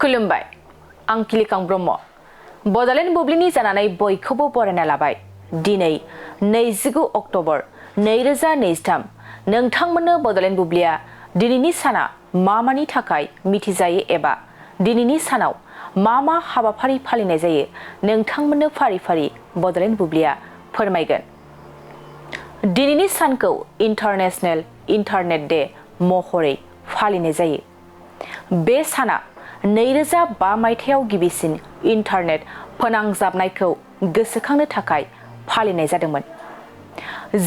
खुलुमबाय आं किलिकां ब्रह्म बड'लेण्ड बुब्लिनि जानानै बयखौबो बरायना लाबाय दिनै 29 अक्ट'बर 2023 नोंथांमोननो बड'लेण्ड बुब्लिया दिनैनि साना मानि थाखाय मिथिजायो एबा दिनैनि सानाव मा हाबाफारि फालिनाय जायो नोंथांमोननो फारि फारि बड'लेण्ड बुब्लिया फोरमायगोन। दिनैनि सानखौ इन्टारनेशनेल इन्टारनेट डे महरै फालिनाय जायो। बे साना 2005 मायथाइयाव गिबिसिन इन्टारनेट फोनांजाबनायखौ गोसोखांनो थाखाय फालिनाय जादोंमोन।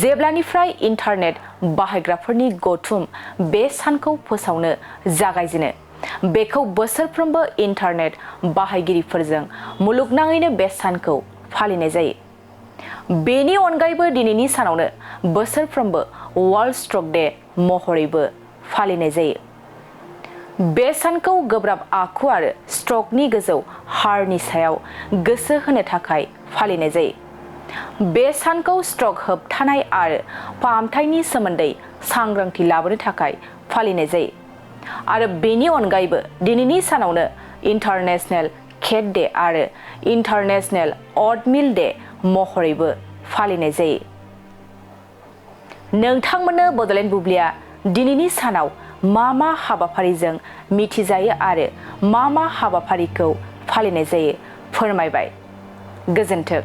जेब्लानिफ्राय इन्टारनेट बाहायग्राफोरनि गौथुम बे सानखौ फोसावनो जागायजेनो बेखौ बोसोरफ्रोमबो इन्टारनेट बाहायगिरिफोरजों मुलुगनाङैनो बे सानखौ फालिनाय जायो। बेनि अनगायैबो दिनैनि सानावनो बोसोरफ्रोमबो वर्ल्ड स्ट्रक डे महरैबो फालिनाय जायो। बे सानखौ गोब्राब आखु आरो स्ट्रकनि गोजौ हारनि सायाव गोसो होनो थाखाय फालिनाय जायो। बे सानखौ स्ट्रक होबथानाय आरो फाहामथायनि सोमोन्दै सांग्रांथि लाबोनो थाखाय फालिनाय जायो आरो बेनि अनगायैबो दिनैनि सानावनो इन्टारनेशनेल केट डे आरो इन्टारनेशनेल अटमिल डे महरैबो फालिनाय जायो। नोंथांमोननो बड'लेण्ड बुब्लिया दिनैनि सानाव मा हाबाफारिजों मिथिजायो आरो मा हाबाफारिखौ फालिनाय जायो फोरमायबाय। गोजोन्थों।